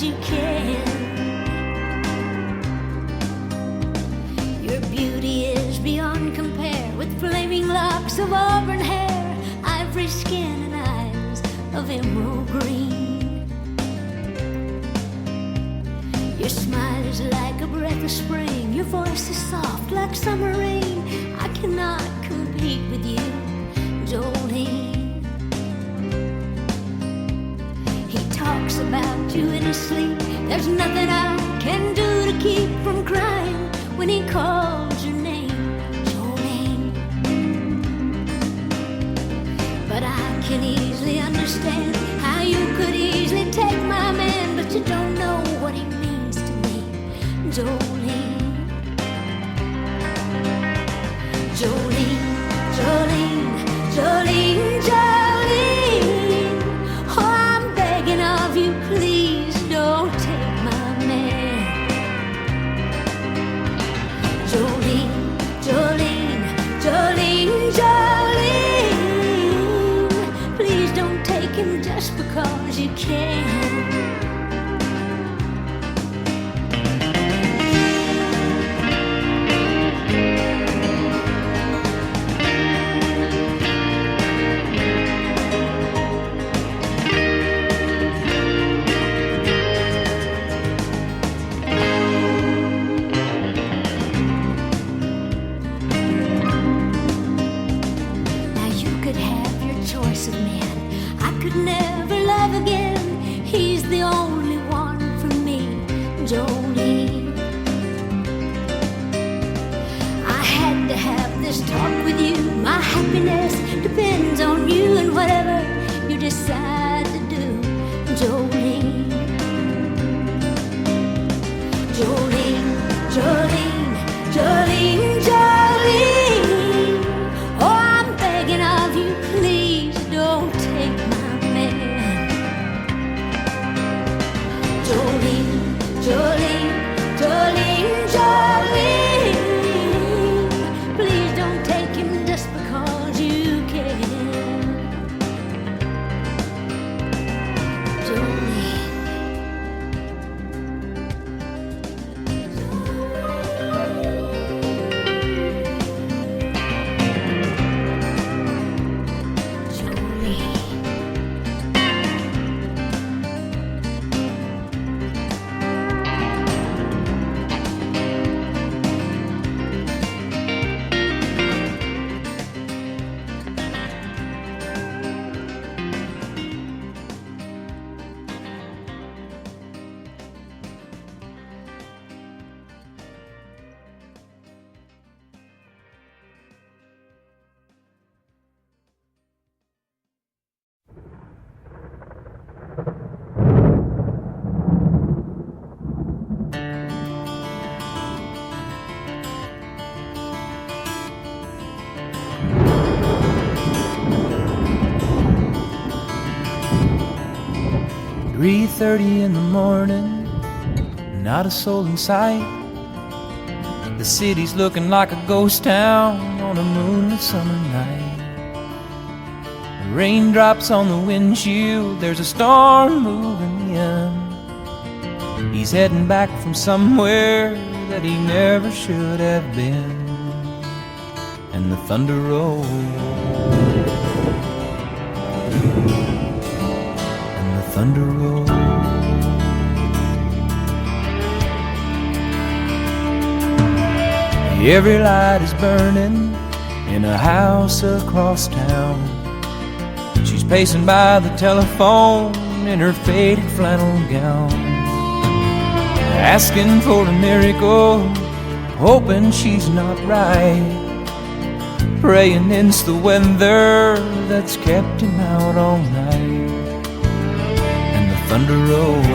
'cause you can. Your beauty is beyond compare, with flaming locks of auburn hair, ivory skin and eyes of emerald green. Your smile is like a breath of spring, your voice is soft like summer rain. I cannot compete with you, Jolene. He talks about you in his sleep. There's nothing I can do to keep from crying when he calls your name, Jolene. But I can easily understand how you could easily take my man, but you don't know what he means to me, Jolene. Jolene, Jolene, Jolene, Jolene. Oh, I'm begging of you, please don't take my man. Jolene, Jolene, Jolene, Jolene. Please don't take him just because you can. Choice of men, I could never love again. He's the only one for me, Jolene. I had to have this talk with you. My happiness depends on you and whatever you decide to do, Jolene. Jolene, Jolene, Jolene, Jolene. Oh, I'm begging of you, please don't take my man. Jolene, Jolene, Jolene, Jolene. Please don't take him just because you can. Jolene. "3:30 in the morning, not a soul in sight. The city's looking like a ghost town on a moonlit summer night. Raindrops on the windshield, there's a storm moving in. He's heading back from somewhere that he never should have been. And the thunder rolls, and the thunder rolls. Every light is burning in a house across town. She's pacing by the telephone in her faded flannel gown, asking for a miracle, hoping she's not right, praying it's the weather that's kept him out all night. And the thunder rolls,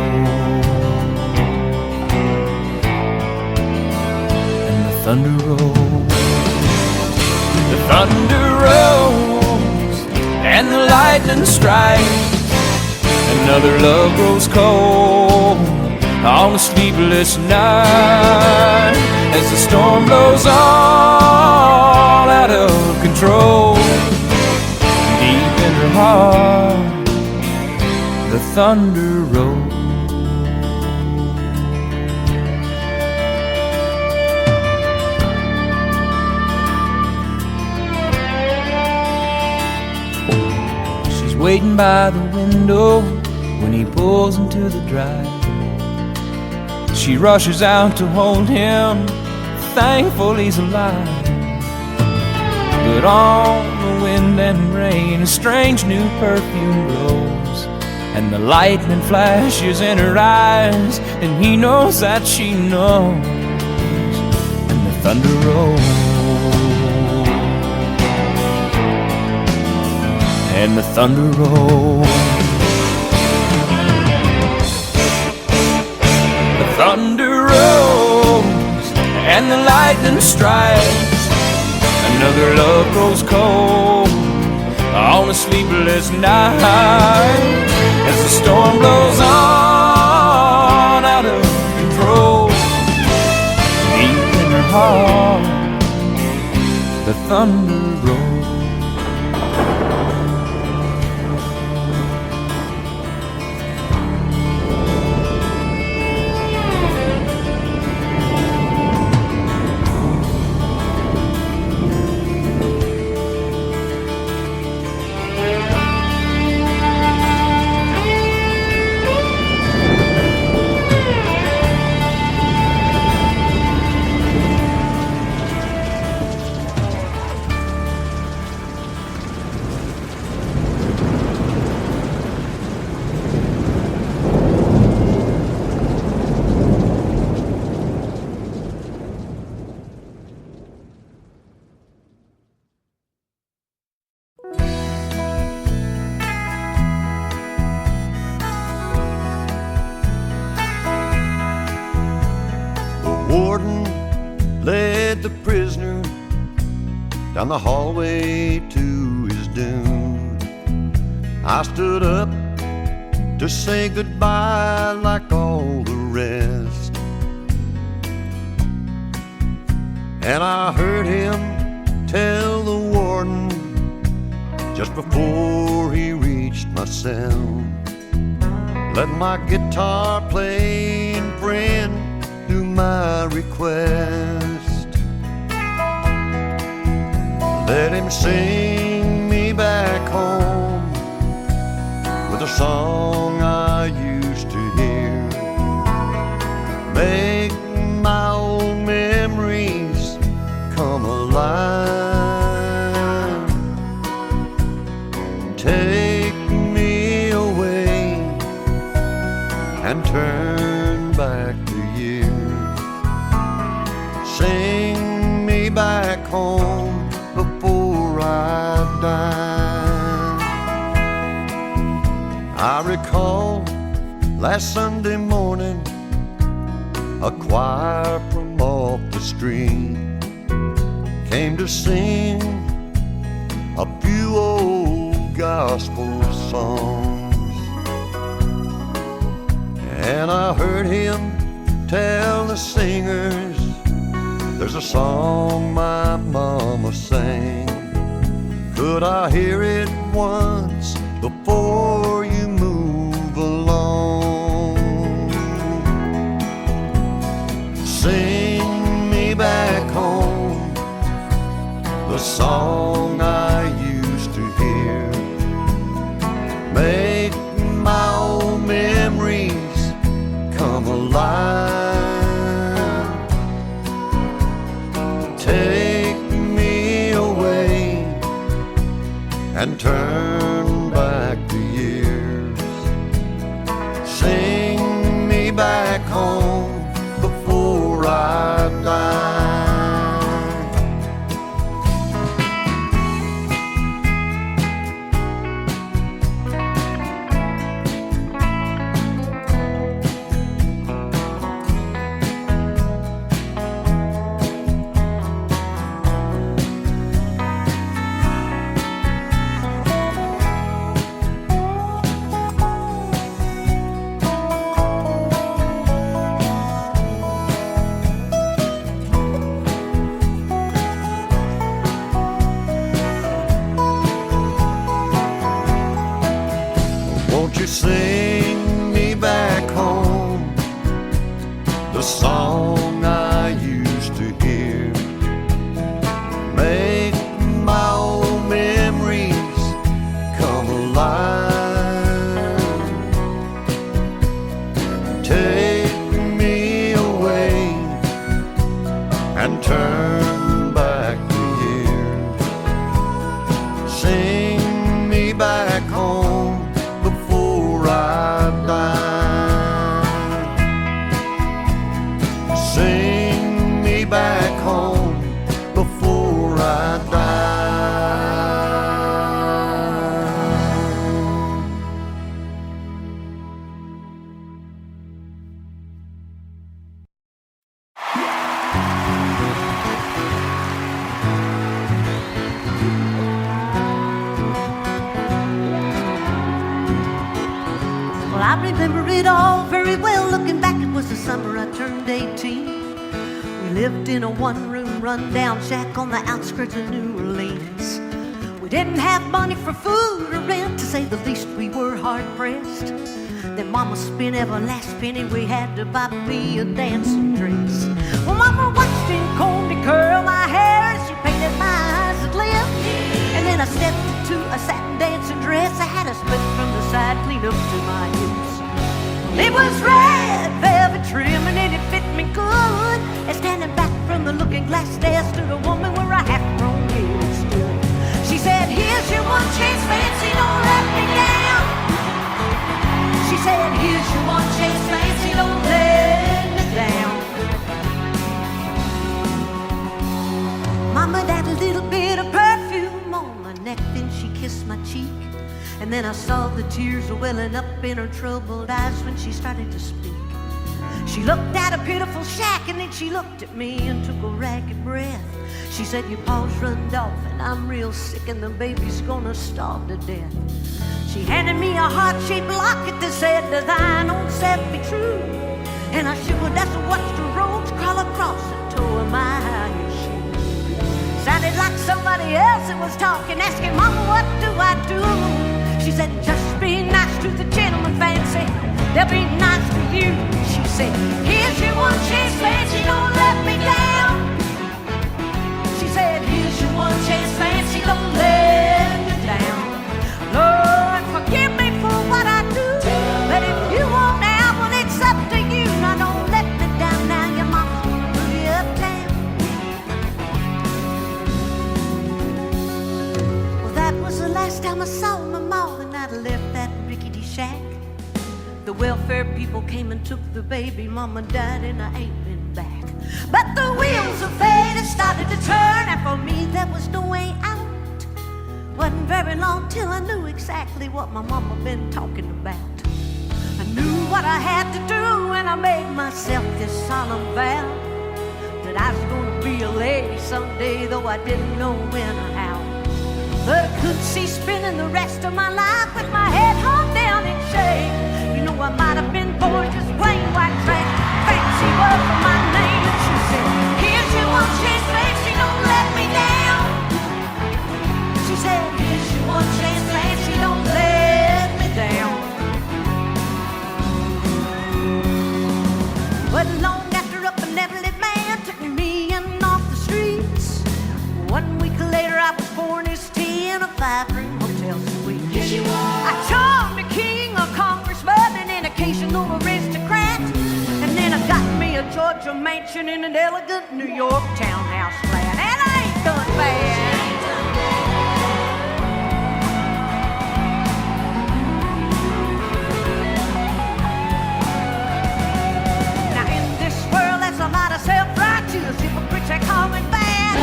and the thunder rolls. The thunder rolls and the lightning strikes. Another love grows cold on a sleepless night, as the storm blows all out of control. Deep in her heart, the thunder rolls. waiting by the window when he pulls into the drive. She rushes out to hold him, thankful he's alive. But on the wind and rain, a strange new perfume blows, and the lightning flashes in her eyes, and he knows that she knows, and the thunder rolls, and the thunder rolls. The thunder rolls, and the lightning strikes. Another love grows cold on a sleepless night, as the storm blows on out of control. Deep in her heart, the thunder rolls. Warden led the prisoner down the hallway to his doom. I stood up to say goodbye like all the rest, and I heard him tell the warden just before he reached my cell, let my guitar playing friend do my request. Let him sing me back home with a song I used to hear. Make my old memories come alive. Take me away and turn back the years. Sing me back home before I die. I recall last Sunday morning, a choir from off the street came to sing a few old gospel songs, and I heard him tell the singers, there's a song my mama sang. Could I hear it once before you move along? Sing me back home the song I used to hear. Make my old memories come alive. Take me away and turn back the years. Sing me back home before I die. remember it all very well. Looking back, it was the summer I turned 18. We lived in a one-room run-down shack on the outskirts of New Orleans. We didn't have money for food or rent, to say the least. We were hard-pressed. Then Mama spent every last penny we had to buy me a dancing dress. Well, Mama watched and combed and curled my hair as she painted my eyes and lips. And then I stepped into a satin dancing dress. I had a split from the side clean up to my hips. It was red velvet trim and it fit me good. And standing back from the looking glass there stood a woman where a half-grown kid stood. She said, "Here's your one chance, fancy, don't let me down." She said, "Here's your one chance, fancy, don't let me down." Mama had a little bit of perfume on my neck, then she kissed my cheek. And then I saw the tears welling up in her troubled eyes when she started to speak. She looked at a pitiful shack and then she looked at me and took a ragged breath. She said, "Your pa's runned off and I'm real sick and the baby's gonna starve to death." She handed me a heart-shaped locket that said, "To thine own self be true." And I shivered as I watched the roads crawl across the toe of my high shoe. Sounded like somebody else that was talking, asking, "Mama, what do I do?" She said, "Just be nice to the gentleman, fancy. They'll be nice to you." She said, "Here's your one chance, fancy, don't let me down." She said, "Here's your one chance, fancy, don't let me down." Lord, forgive me for what I do, but if you won't now, well, it's up to you. Now don't let me down, now your mama's gonna put you uptown. Well, that was the last time I saw my ma, and I'd left that rickety shack. The welfare people came and took the baby. Mama died and I ain't been back. But the wheels of fate had started to turn, and for me there was no way out. Wasn't very long till I knew exactly what my mama been talking about. I knew what I had to do, and I made myself this solemn vow that I was gonna be a lady someday, though I didn't know when or how. But I could see spending the rest of my life with my head hung down in shame. You know, I might have been born just plain white trash. Fancy was my name, and she said, "Here's your one chance, fancy, don't let me down." She said, "Here's your one chance, fancy, don't let me down." But long after up a never-lived man took me in off the streets. 1 week later I was born as tea in a 5-room hotel suite. Here she was. I charmed a king, a congressman, and an occasional aristocrat. And then I got me a Georgia mansion in an elegant New York townhouse flat. And I ain't done bad. Now in this world there's a lot of self-righteous hypocrites that call me bad.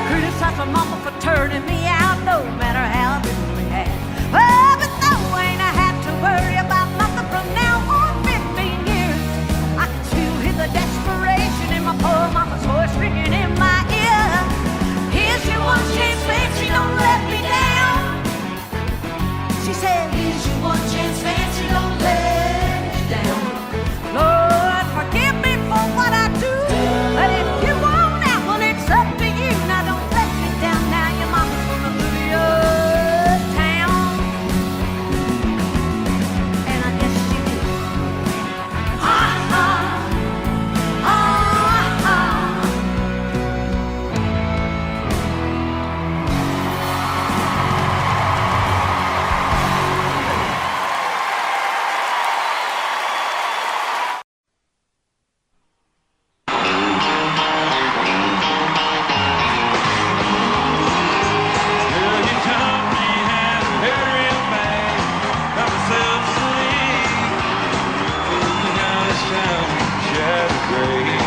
Criticize my mama for turning me out, no matter how little we had. Oh, but no, ain't I had to worry about nothing from now on 15 years. I can still hear the desperation in my poor mama's voice ringing in my ear. "Here's your one chance, fancy, don't let me down." She said, "Here's your one chance, fancy, don't let me down." Lord, forgive me for what I do, but if you won't now, well, it's up to you. Now don't let me down, now your mama's gonna move you uptown. And I guess she did. Ha ha, ha ha. Girl, you taught me how to hurry up back, got myself to leave. You got this town shattered gray.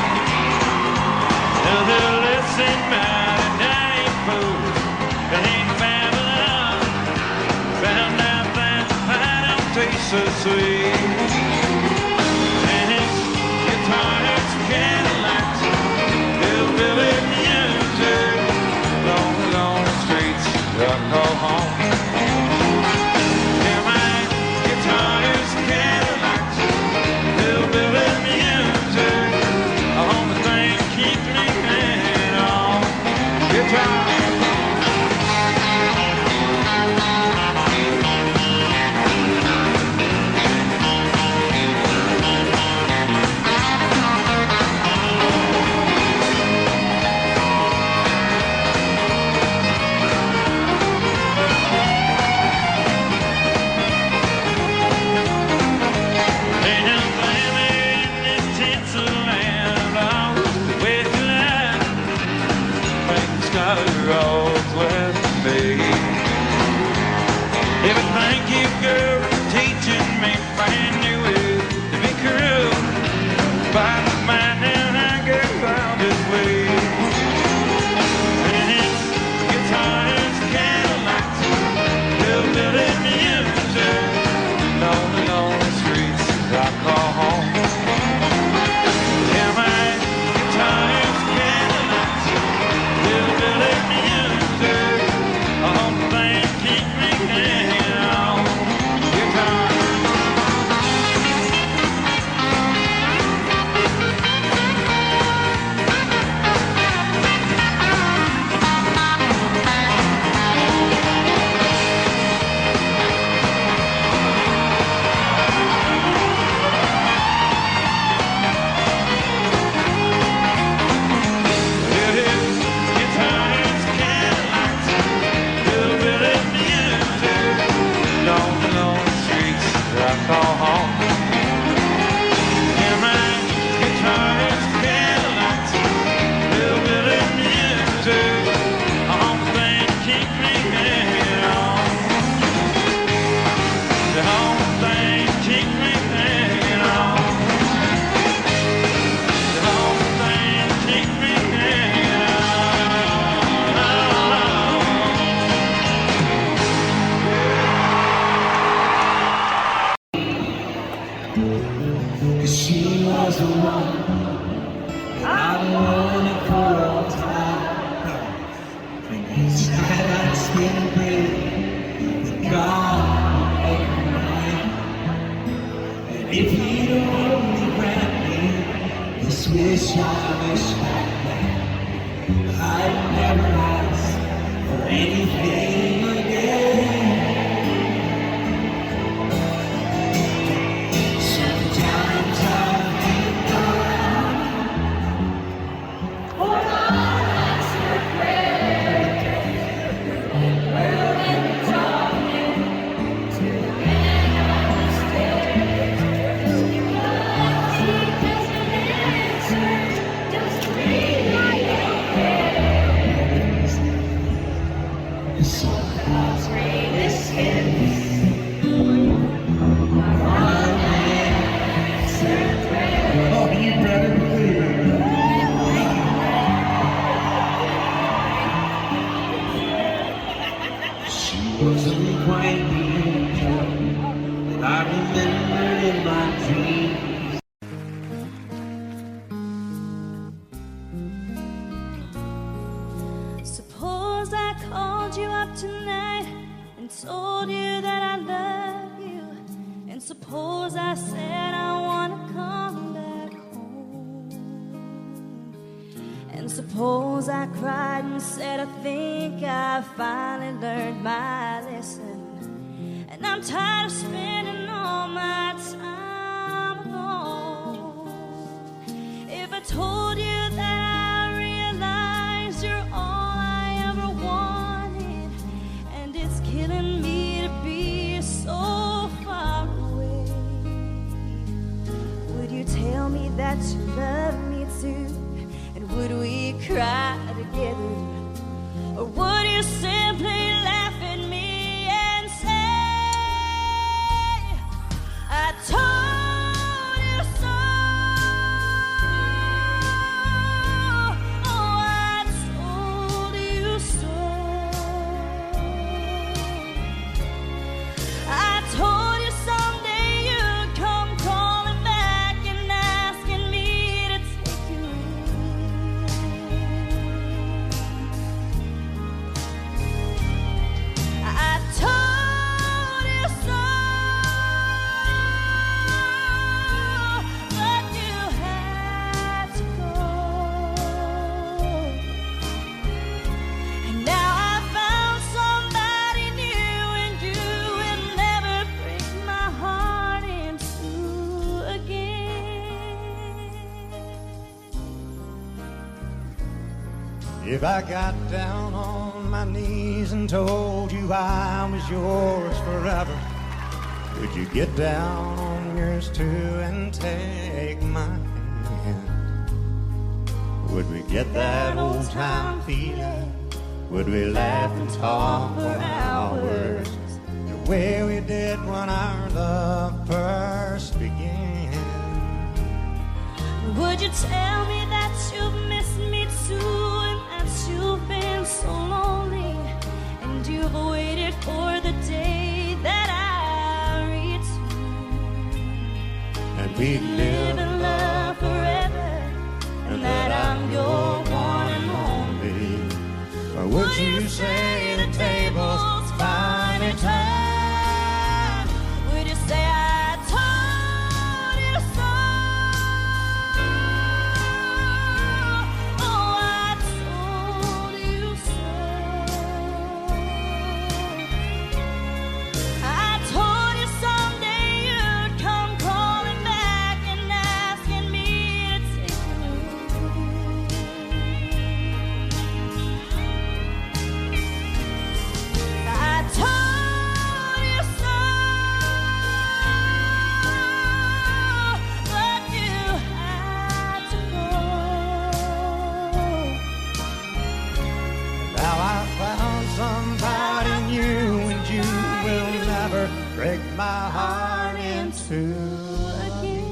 Another lesson about a dying fool that ain't Babylon. Found out that pie don't taste so sweet. And his guitars, Cadillacs, hillbilly music, lonely on the streets, rock and roll home. Yeah, my guitar is Cadillac. 'Cause she was the one I wanted for all time. And each night I'd spend a prayer that God would open mine. And if he'd only grant me this wish I wish back then, I'd never ask for anything again. Sometimes I think around for all answered prayer. We're in talking to the man upstairs. Because he doesn't answer, doesn't really care. Sometimes rain is hidden. Oh, you better believe it. She wasn't quite the angel that I remembered in my dreams. Suppose I called you up tonight and told you that I love you. And suppose I said I want to come back home. And suppose I cried and said I think I finally learned my lesson. And I'm tired of spending all my time alone. If I told you that I realized you're all I ever wanted, and it's killing me to be so far away, would you tell me that you love me too? And would we cry together? Or would you simply laugh at me and say, I told you so? Oh, I told you so. I told you someday you'd come crawling back and asking me to take you in. I told you so, but you had to go. And now I found somebody new, and you will never break my heart in two again. If I got down on my knees and told you I was yours forever, would you get down on yours too and take my hand? Would we get that old time feeling? Would we laugh and talk for hours the way we did when our love first began? Would you tell me that you've missed me too, and that you've been so lonely, and you've waited for the day that I return, And we'd live in love forever, and that I'm your one and only? Or would you say the tables finally turned? Would you say I told you so? Oh, I told you so. I told you someday you'd come crawling back and asking me to take you in. I told you so, but you had to go. Now I found somebody new, and you will never break my heart in two. Again.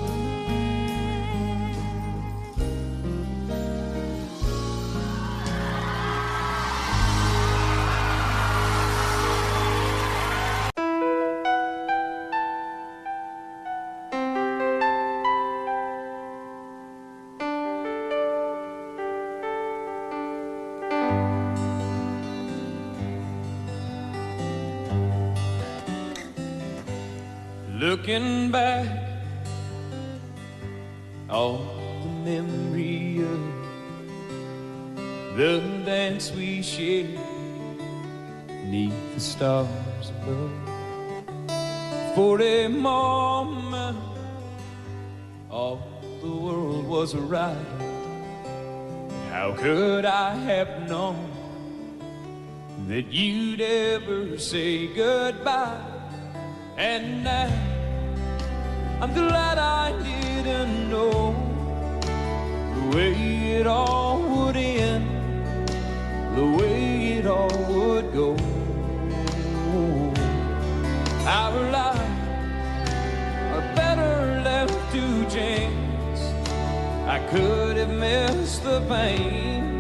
Looking back, all the memory of the dance we shared 'neath the stars above. For a moment, all the world was right. How could I have known that you'd ever say goodbye? And now I'm glad I didn't know the way it all would end, the way it all would go. Our lives are better left to chance. I could have missed the pain,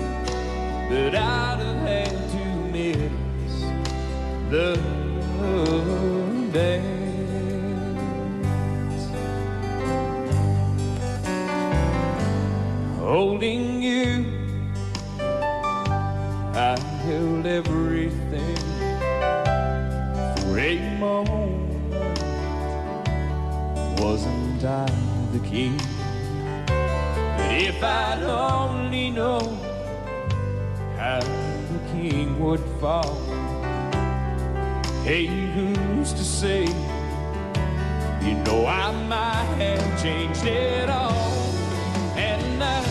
but I'd have had to miss the dance. Holding you, I held everything for a moment. Wasn't I the king? But if I'd only known how the king would fall, hey, who's to say? You know I might have changed it all. And now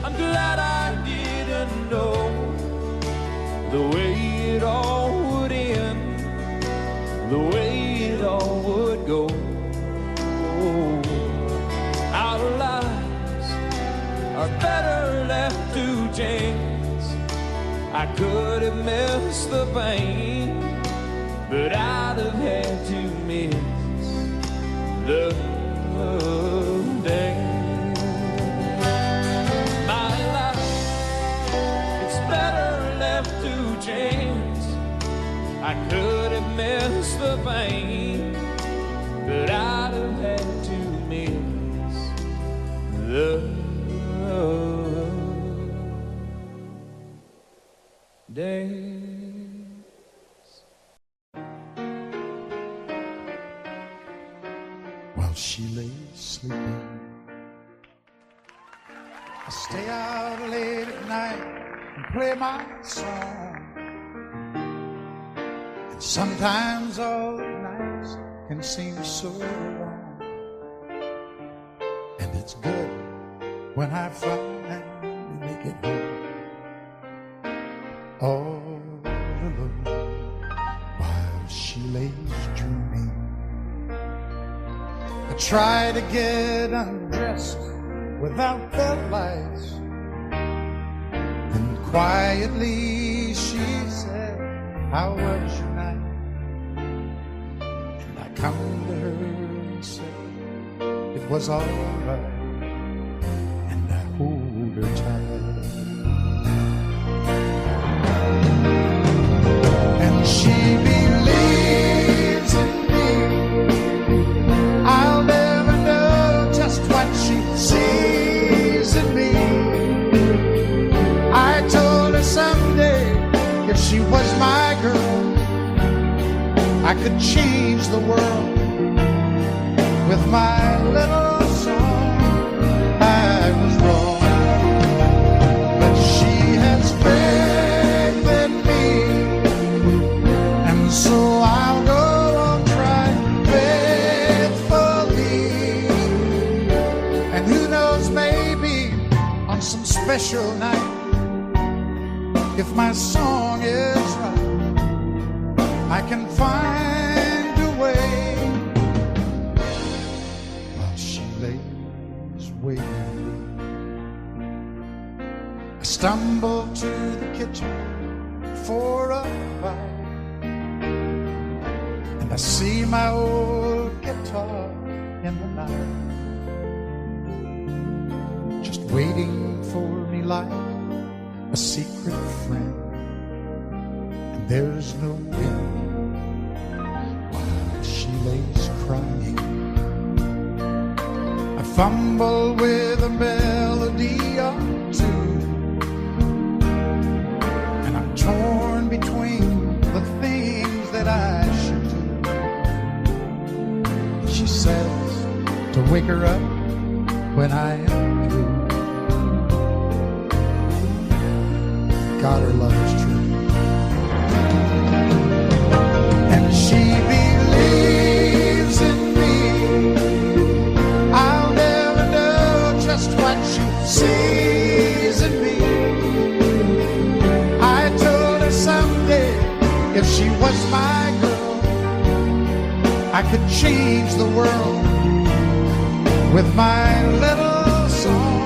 I'm glad I didn't know the way it all would end, the way it all would go. Our lives are better left to chance. I could have missed the pain, but I'd have had to miss the dance. My life, it's better left to chance. I could have missed the pain, but I'd have had to miss the dance. While she lay sleeping, I stay out late at night and play my song. And sometimes all the nights can seem so long. And it's good when I finally make it home, all alone, while she lays dreaming. I try to get undressed without the lights. Then quietly she said, how was your night? And I come to her and say, it was all right. And I hold her tight. And she believes in me. I'll never know just what she sees in me. I told her someday, if she was my girl, I could change the world with my little song. I was wrong, but she has faith in me, and so I'll go on trying faithfully. And who knows, maybe on some special night, if my song is right, I can find a way. While she lays waiting, I stumble to the kitchen for a bite, and I see my old guitar in the night, just waiting for me like a secret friend. And there's no wind while she lays crying. I fumble with a melody or two, and I'm torn between the things that I should do. says to wake her up when I am through. God, her love is true. And she believes in me. I'll never know just what she sees in me. I told her someday if she was my girl, I could change the world with my little song.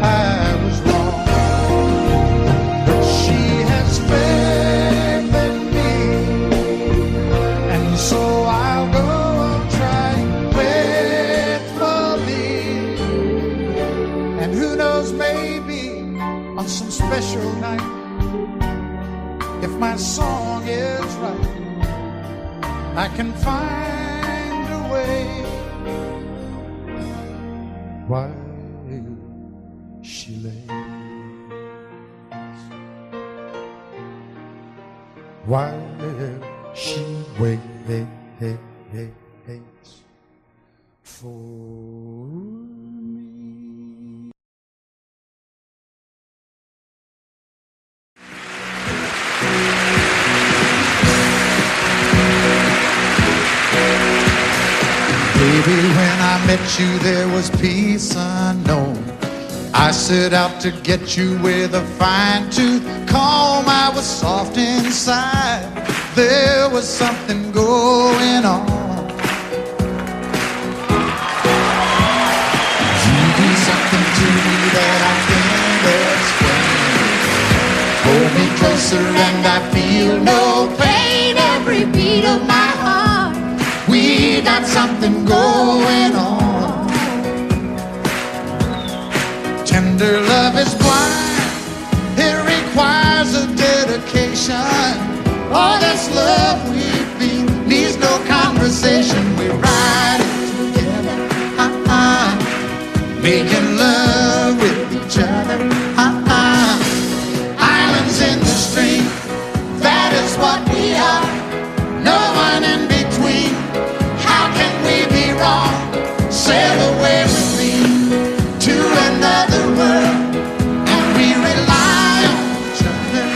I was wrong, but she has faith in me, and so I'll go on trying faithfully. And who knows, maybe on some special night, if my song is right, I can find a way while she lays, while she waits for me. Baby, when I met you, there was peace unknown. I set out to get you with a fine-tooth comb. I was soft inside. There was something going on. You do something to me that I can't explain. Hold me closer and I feel no pain. Every beat of my heart, we got something going on. Tender love is blind. It requires a dedication. All this love we feel needs no conversation. We ride it together, making love with each other, Islands in the stream, that is what we are. No one in between. How can we be wrong? Sail away with me to another world, and we rely on each other,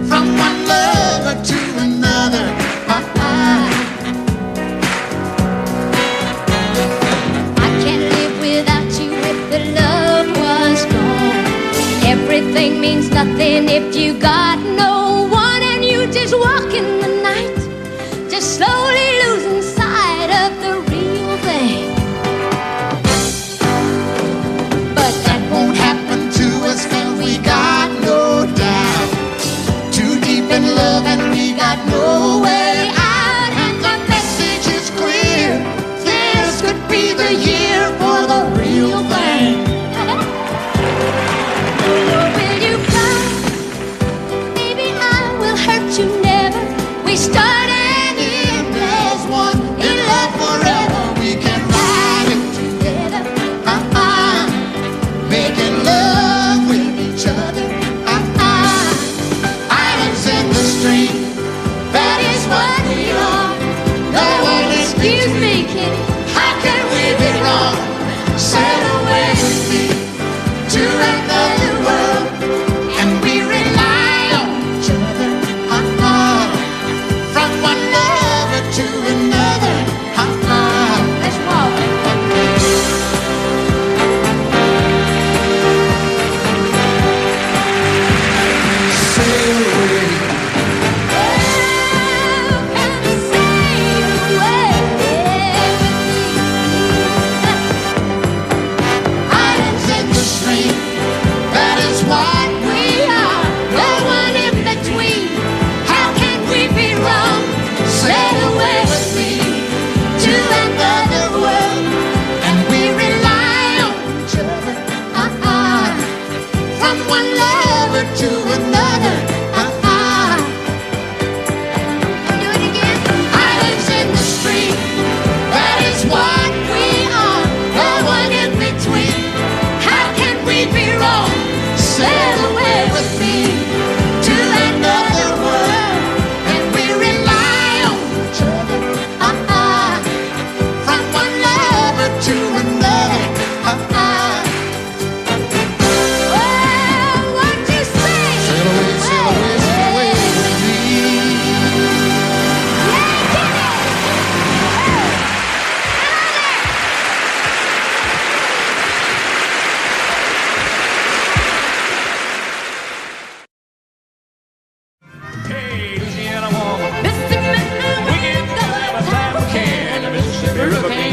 from one lover to another. I can't live without you if the love was gone. Everything means nothing if you got no one, and you just walk in the night, just slowly losing sight of the real thing. But that Won't happen to us 'cause we got no doubt. Too deep in love and we got no way out. And the message is clear. This could be the year for the real thing. will you come? Maybe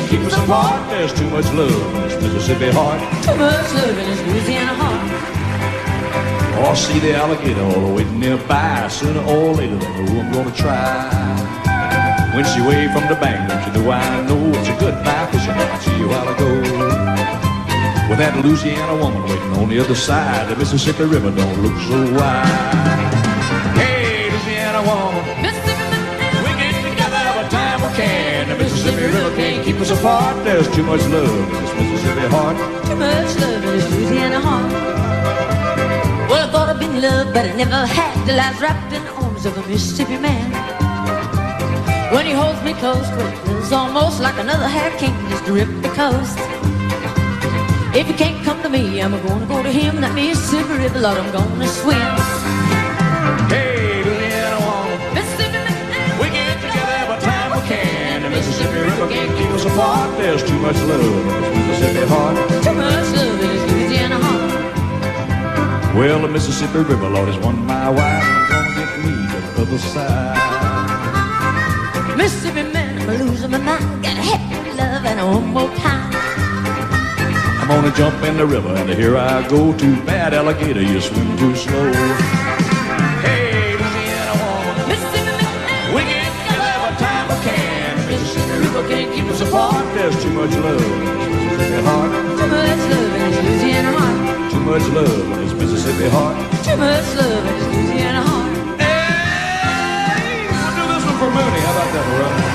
keep us apart. There's too much love in this Mississippi heart. Too much love in this Louisiana heart. Oh, I see the alligator all waiting nearby. Sooner or later, they know I'm gonna try. When she waved from the bank, don't you know I know it's a goodbye fishing I see you a while ago. With that Louisiana woman waiting on the other side, the Mississippi River don't look so wide. Hey, Louisiana woman, we get together every time we can. The Mississippi River can't keep us apart. There's too much love in this Mississippi heart. Too much love in this Louisiana heart. Well, I thought I'd been loved, but I never had till I was wrapped in the arms of a Mississippi man. When he holds me close, it's almost like another hurricane just to rip the coast. If you can't come to me, I'm gonna go to him. That Mississippi River, Lord, I'm gonna swim. Hey, Louisiana woman, Mississippi, we get together every time we can. The Mississippi River can't keep us apart. There's too much love in this Mississippi heart. too much love in this Louisiana heart. Well, the Mississippi River, Lord, is one mile wide. I'm gonna get me to the other side. Mississippi man, I'm losing my mind. Gotta have your love and one more time. I'm gonna jump in the river and here I go. Too bad, alligator, you swim too slow. Hey, Louisiana woman, Mississippi man, we get together every time we can. The Mississippi River can't keep us apart. There's too much love in this Mississippi heart. too much love in this Louisiana heart. Too much love in this Mississippi heart. Too much love in this Louisiana heart. Hey, we'll do this one for Mooney. How about that, Loretta?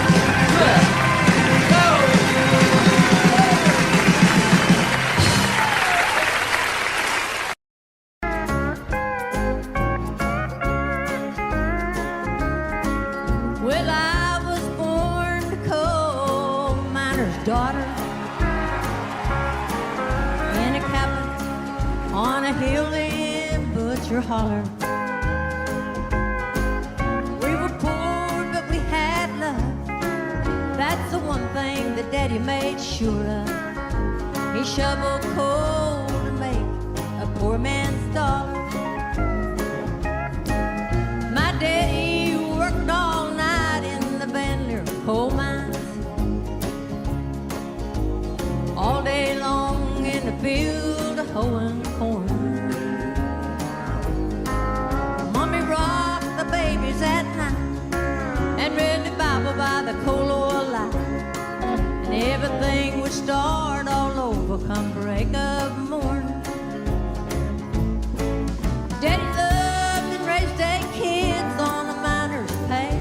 Well, I was born a coal miner's daughter in a cabin on a hill in Butcher Holler. We were poor, but we had love. That's the one thing that Daddy made sure of. He shoveled coal to make a poor man's dollar. My daddy worked all night in the Bandler coal mines, all day long in the field hoeing corn. Mommy rocked the babies at night and read the Bible by the coal oil light, and everything would start all over come break of morn. Daddy loved and raised 8 kids on a miner's pay.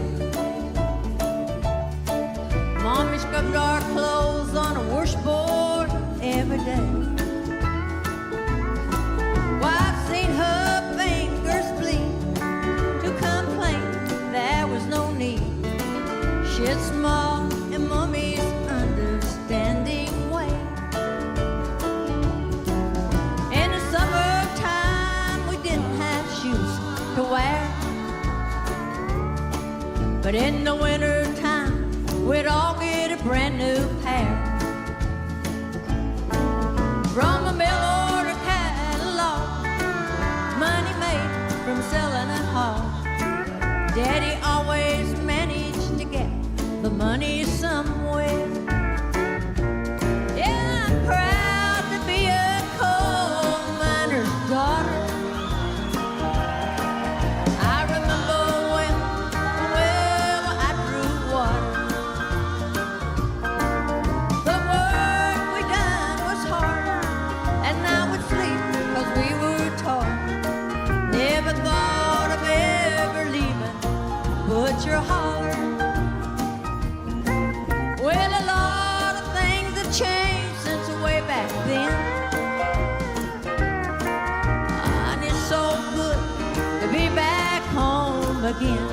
Mommy scrubbed our clothes on a washboard every day. Well, I've seen her fingers bleed to complain there was no need. She's small in Mommy's understanding way. In the summertime we didn't have shoes to wear, but in the wintertime we'd all get a brand new pair. From a mail order catalog, money made from selling a hog, Daddy always managed to get the money somewhere. Yeah, I'm proud to be a coal miner's daughter. I remember when, well, I drew water. The work we done was hard, and I would sleep 'cause we were taught. Never thought of ever leaving Butcher Holler. Well, a lot of things have changed since way back then, and it's so good to be back home again.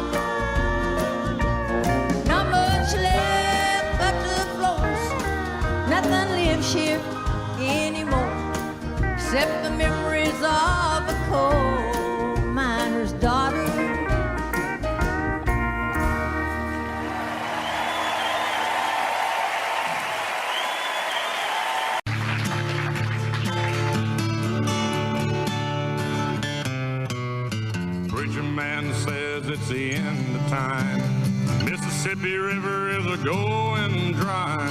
Not much left but the floors, nothing lives here anymore except the memories of a coal miner's daughter. Preacher man says it's the end of time. Mississippi River is a going dry.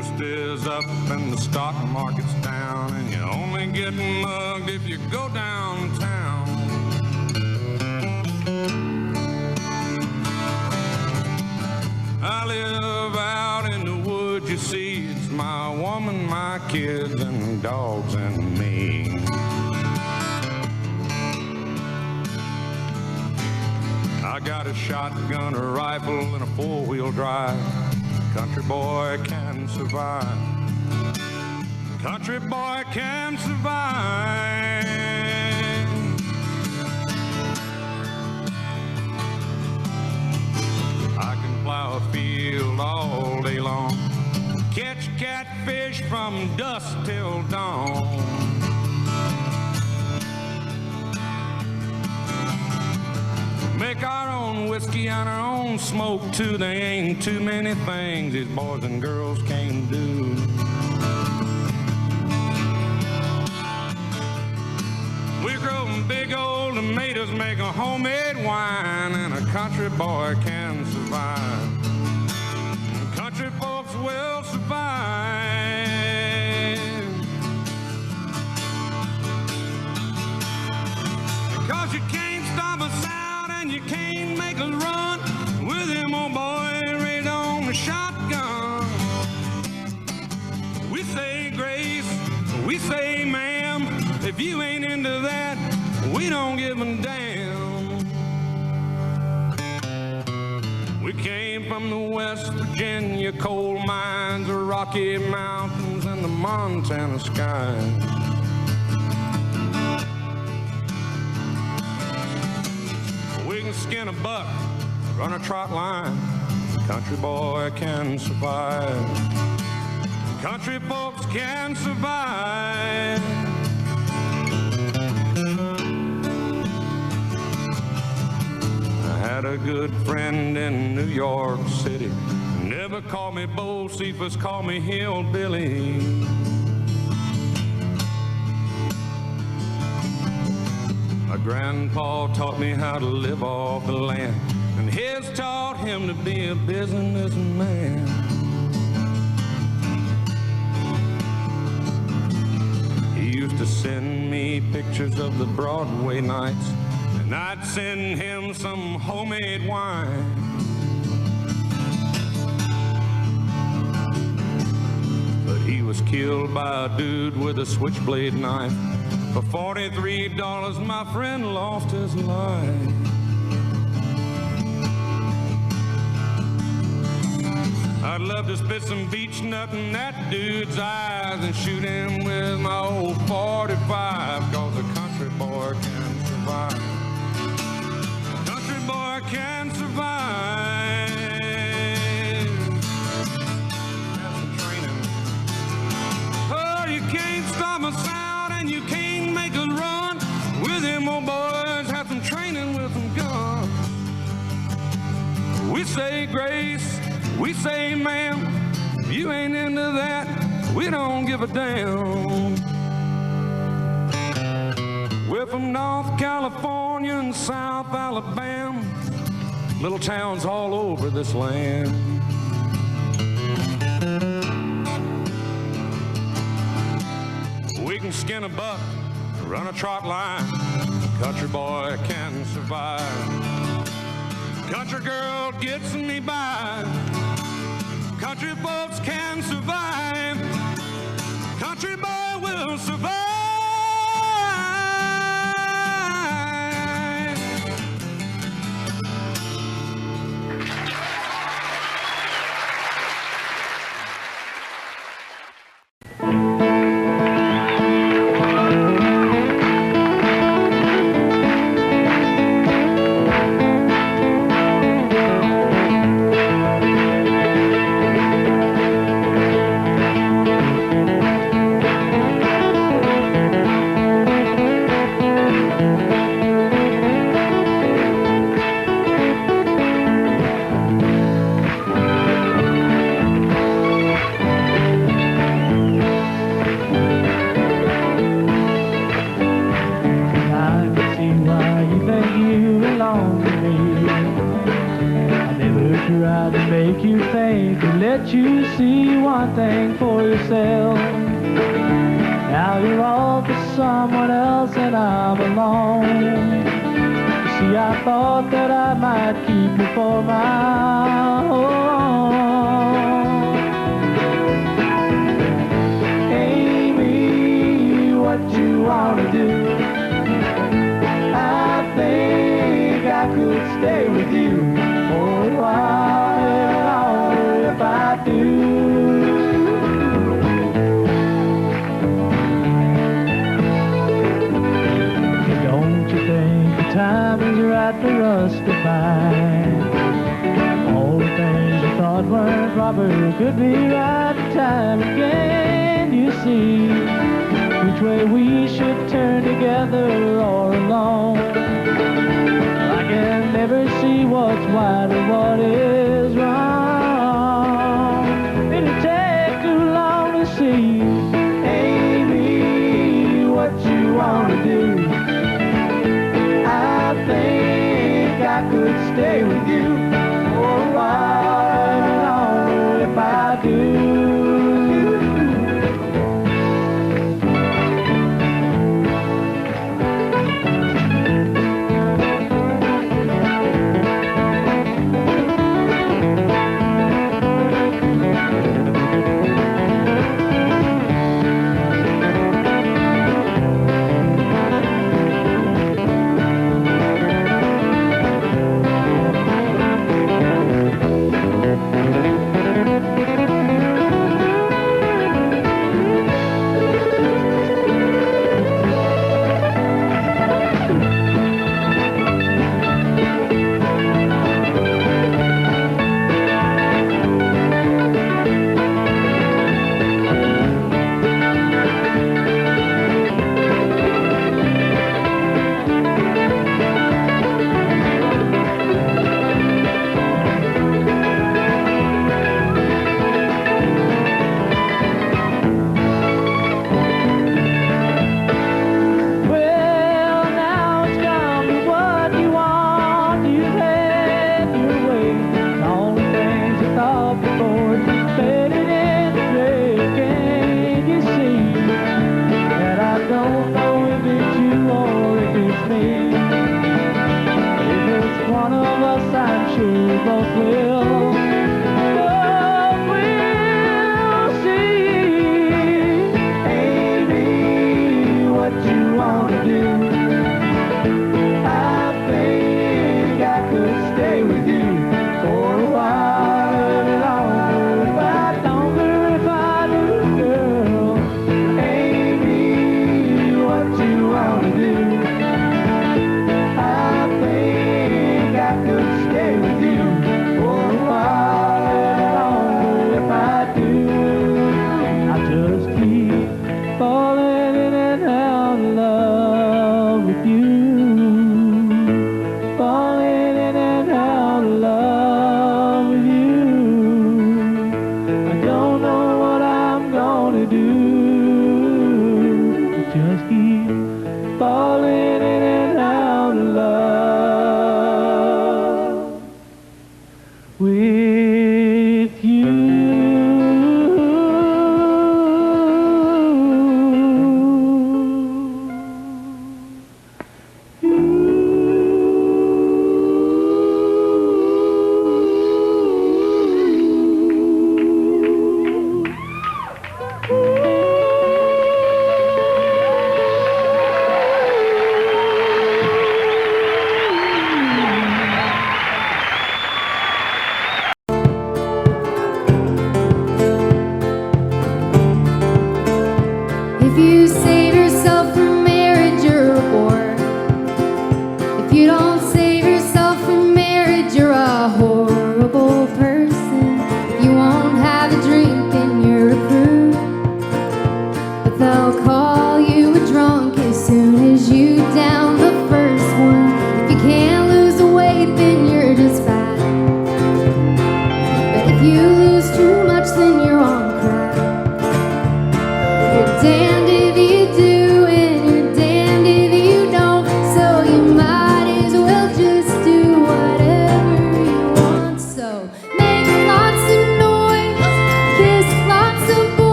interest is up and the stock market's down, and you only get mugged if you go downtown. I live out in the woods, you see. It's my woman, my kids, and dogs and me. I got a shotgun, a rifle, and a four-wheel drive. Country boy can survive. Country boy can survive. I can plow a field all day long, catch catfish from dusk till dawn. Make our own whiskey and our own smoke too. There ain't too many things these boys and girls can't do. We grow big old tomatoes, make a homemade wine, and a country boy can survive. Country folks will survive. Because you can't stop us out and you can't make us run with him, old boy, right on the shotgun. We say grace, we say ma'am. If you ain't into that, we don't give a damn. We came from the West Virginia coal mines, the Rocky Mountains, and the Montana skies. We can skin a buck, run a trot line. Country boy can survive. Country folks can survive. I had a good friend in New York City. Never called me Bo Cephas, called me Hillbilly. My grandpa taught me how to live off the land, and his taught him to be a businessman. He used to send me pictures of the Broadway nights, and I'd send him some homemade wine. But he was killed by a dude with a switchblade knife. For $43, my friend lost his life. I'd love to spit some beach nut in that dude's eyes and shoot him with my old 45, 'cause a country boy can survive. A country boy can survive. Have some training. Oh, you can't stop us out and you can't make us run with them old boys. Have some training with some guns. We say grace, we say ma'am. If you ain't into that, we don't give a damn. We're from North California and South Alabama, little towns all over this land. We can skin a buck, run a trot line. Country boy can survive. Country girl gets me by. Country folks can survive. Country boy will survive. tried to make you think and let you see one thing for yourself. Now you're all for someone else and I'm alone. See, I thought that I might keep you for my own. Amy, what you wanna do? I think I could stay with you for a while longer if I do. Don't you think the time is right for us to find all the things you thought weren't proper could be right time again? You see which way we should turn together or alone. I can never see what's right or what is wrong. It'll take too long to see, Amy, what you wanna do. I think I could stay with you for a while longer if I do.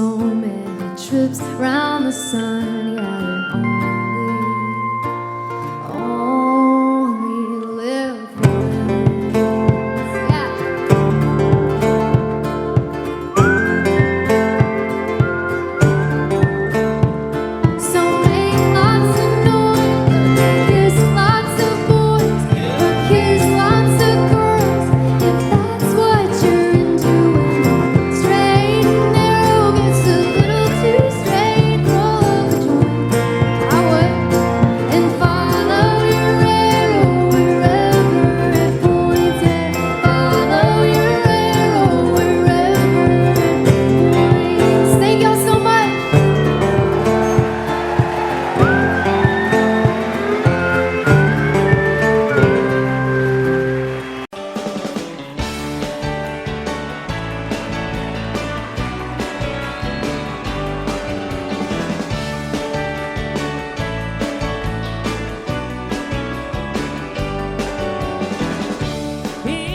so many trips round the sun. Yeah, you only live once. Yeah. So make lots of noise, kiss lots of boys, kiss lots of girls, if that's what you're into. And straight and narrow gets a little too straight. Roll up a joint, I would, and follow your arrow wherever it points. And follow your arrow wherever it points. Thank y'all so much.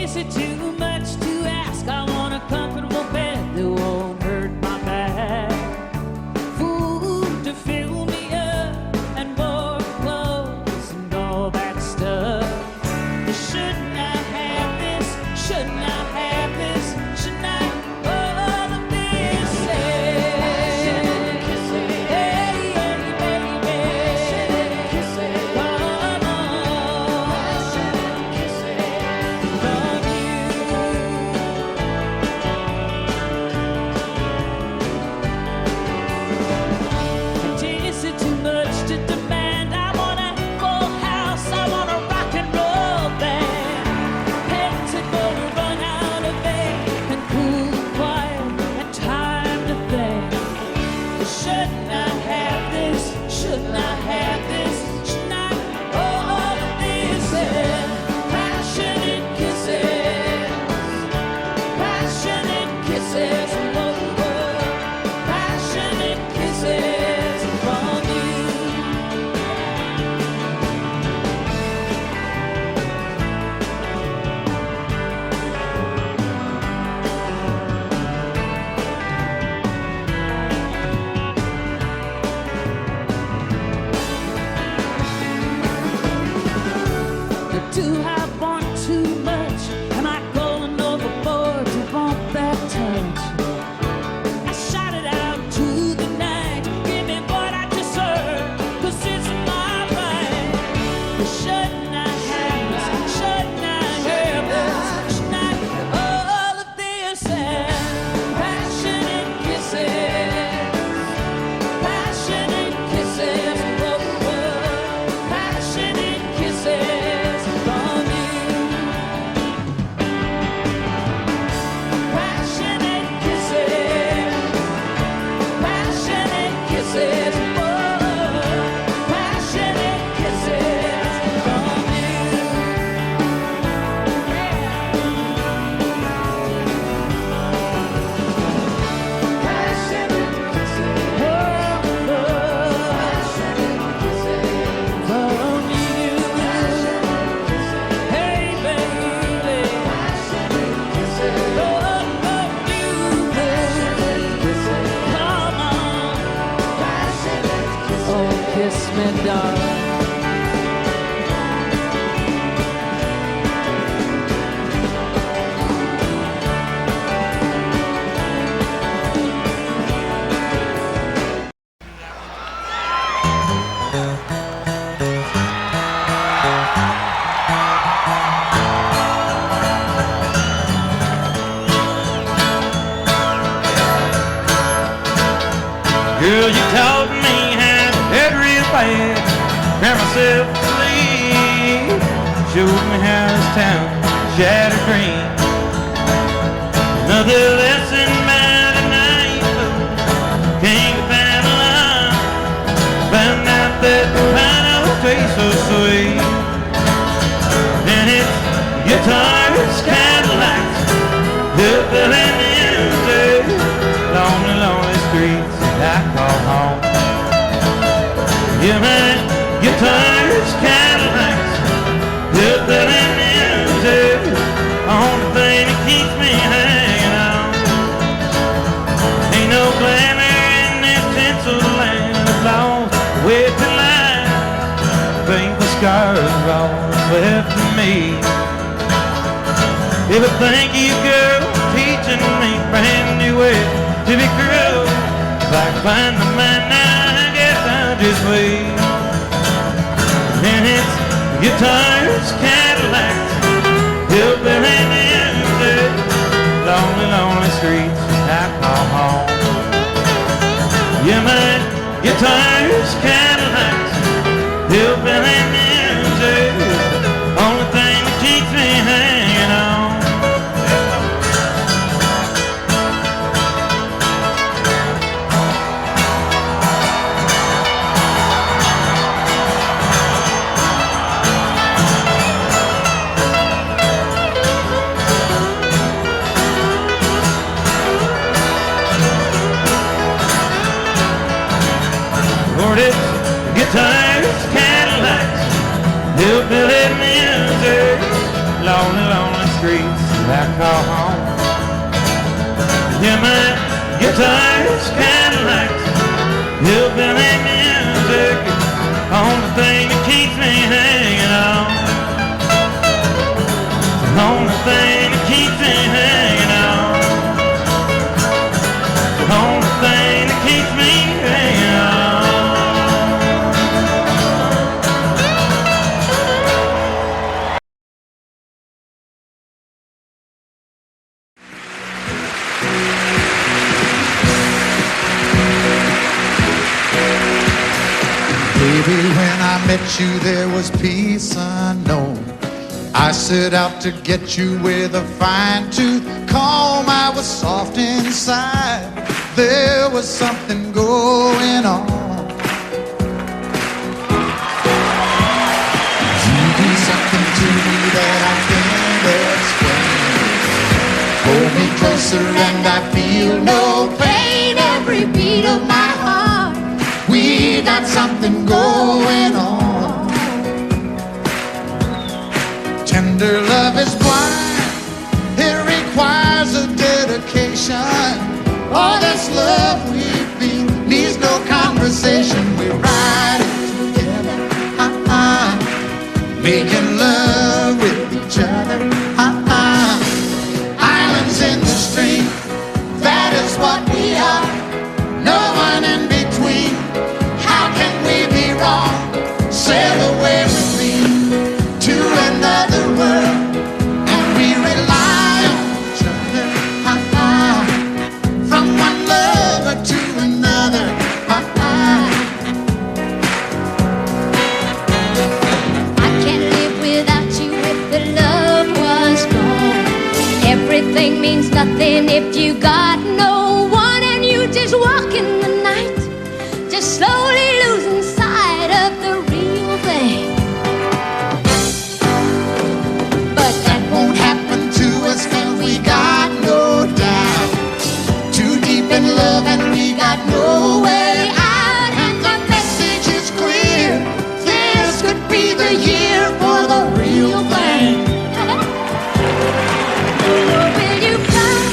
Is it too much to ask? I want a comfortable bed that won't hurt my back. Food to fill me up and more clothes and all that stuff. Shouldn't I have this? Shouldn't I have this? Shouldn't I all of this? Hey, baby, come Is it too much to demand? I want a full house, I want a rock and roll band. Heads are gonna run out of air and cool, quiet, and time to think. Shouldn't I have this? Shouldn't I have this? Shouldn't I all of this? Passionate kisses, passionate kisses, passionate kisses from you. Do I want too much? Am I going overboard to want that touch? I shout it out to the night. Give me what I deserve, 'cause it's my right. Shouldn't I have this? Shouldn't I have this? Shouldn't I have all of this? Passionate kisses, passionate kisses, passionate kisses from you. Passionate kisses, passionate kisses, passionate kisses from you. Passionate kisses, passionate kisses from you. Hey baby, passionate kisses, love you, baby. Come on, passionate kisses. Oh, kiss me, darling. Girl, you taught me how to head real bad, cry myself to sleep. Showed me how this town shattered dreams. Another lesson by the night, came to Babylon. Found out that the pineapple tastes so sweet. And it's guitars, Cadillacs, hooker and music, lonely, lonely streets I call home. Yeah, man, guitars, Cadillacs, hooker and music, only thing that keeps me hanging on. Ain't no glamour scars all left in me. If I thank you, girl, for teaching me brand new ways to be cruel. If I can find the man now, I guess I'll just wait. And it's guitars, Cadillacs, hillbilly music, lonely, lonely streets I call home. Yeah, my guitars, Cadillacs, hillbilly music, only thing that keeps me hanging on. Guitars, Cadillacs, hillbilly music, lonely, lonely streets I call home. Yeah, my guitars, Cadillacs, hillbilly music, only thing that keeps me hanging on. Only thing that keeps me hanging on. Only thing that keeps me hanging on. Baby, when I met you, there was peace unknown. I set out to get you with a fine-tooth comb. I was soft inside. There was something going on. You do something to me that I can't explain. Hold me closer and I feel no pain. Every beat of my heart, we got something going on. Tender love is blind. It requires a dedication. All this love we feel needs no conversation. We ride it together, making love with each other, Islands in the stream, that is what we are. No one in between. How can we be wrong? Sail away with me to another world, and we rely on each other, from one lover to another, I can't live without you if the love was gone. Everything means nothing if you got no one, and you just walk in the night, just slowly losing sight of the real thing. but that won't happen to us, and we got no doubt. Too deep in love and we got no way out, and the message is clear. This could be the year for the real thing. Will you come?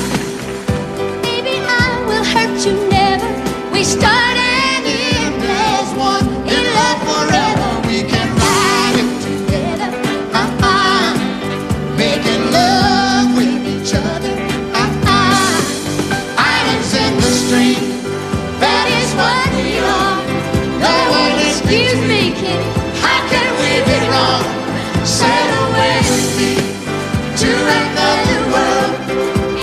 Baby, I will hurt you never. We start and end as one. In love forever, we can ride it together, making love with each other, islands in the stream, that is what we are. No one is Excuse me, kitty. How can we be wrong? Sail away with me to another world,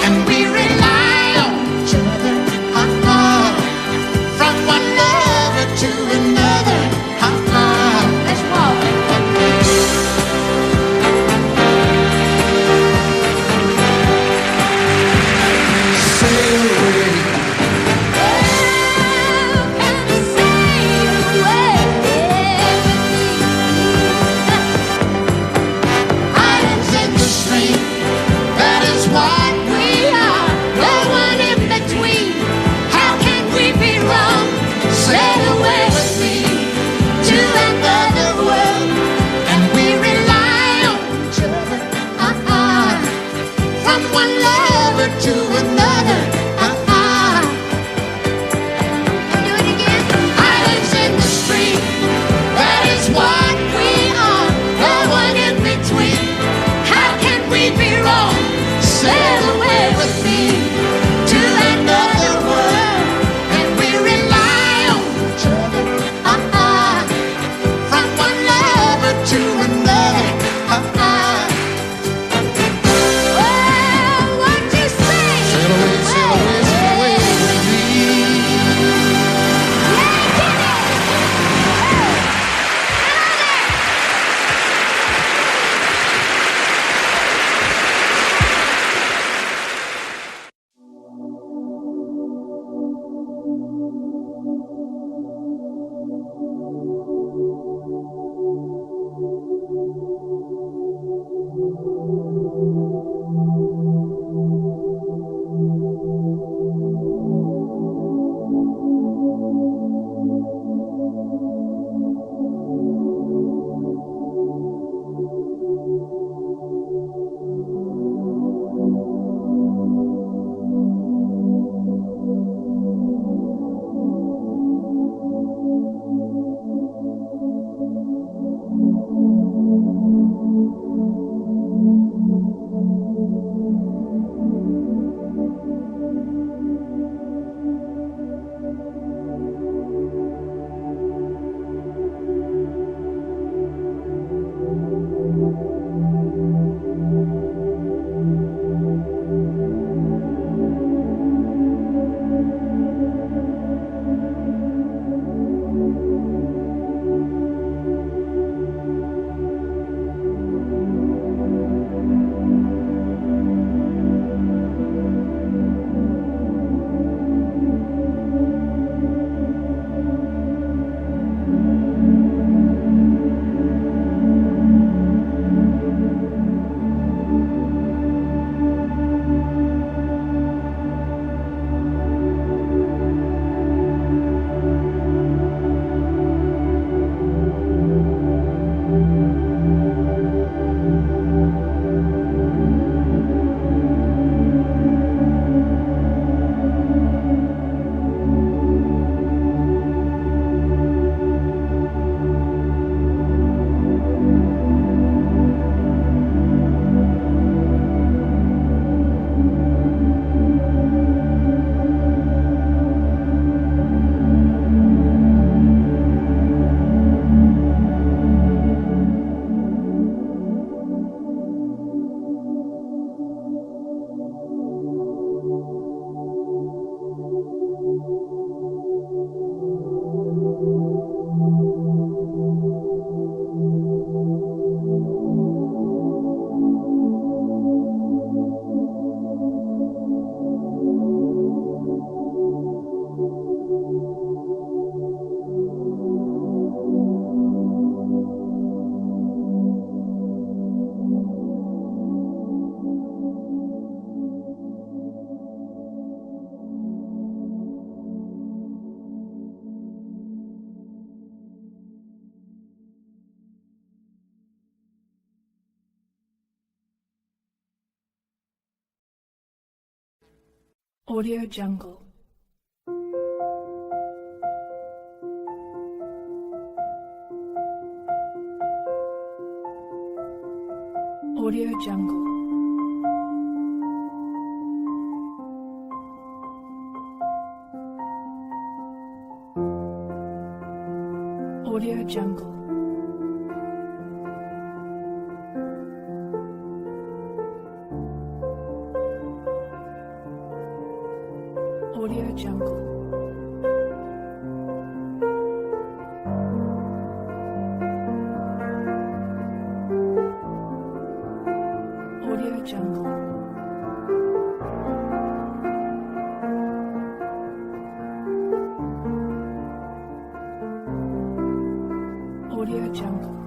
and we rely on each other, from one Audio Jungle. Audio Jungle. Audio Jungle. Audio Jungle. Audio Jungle. Audio Jungle.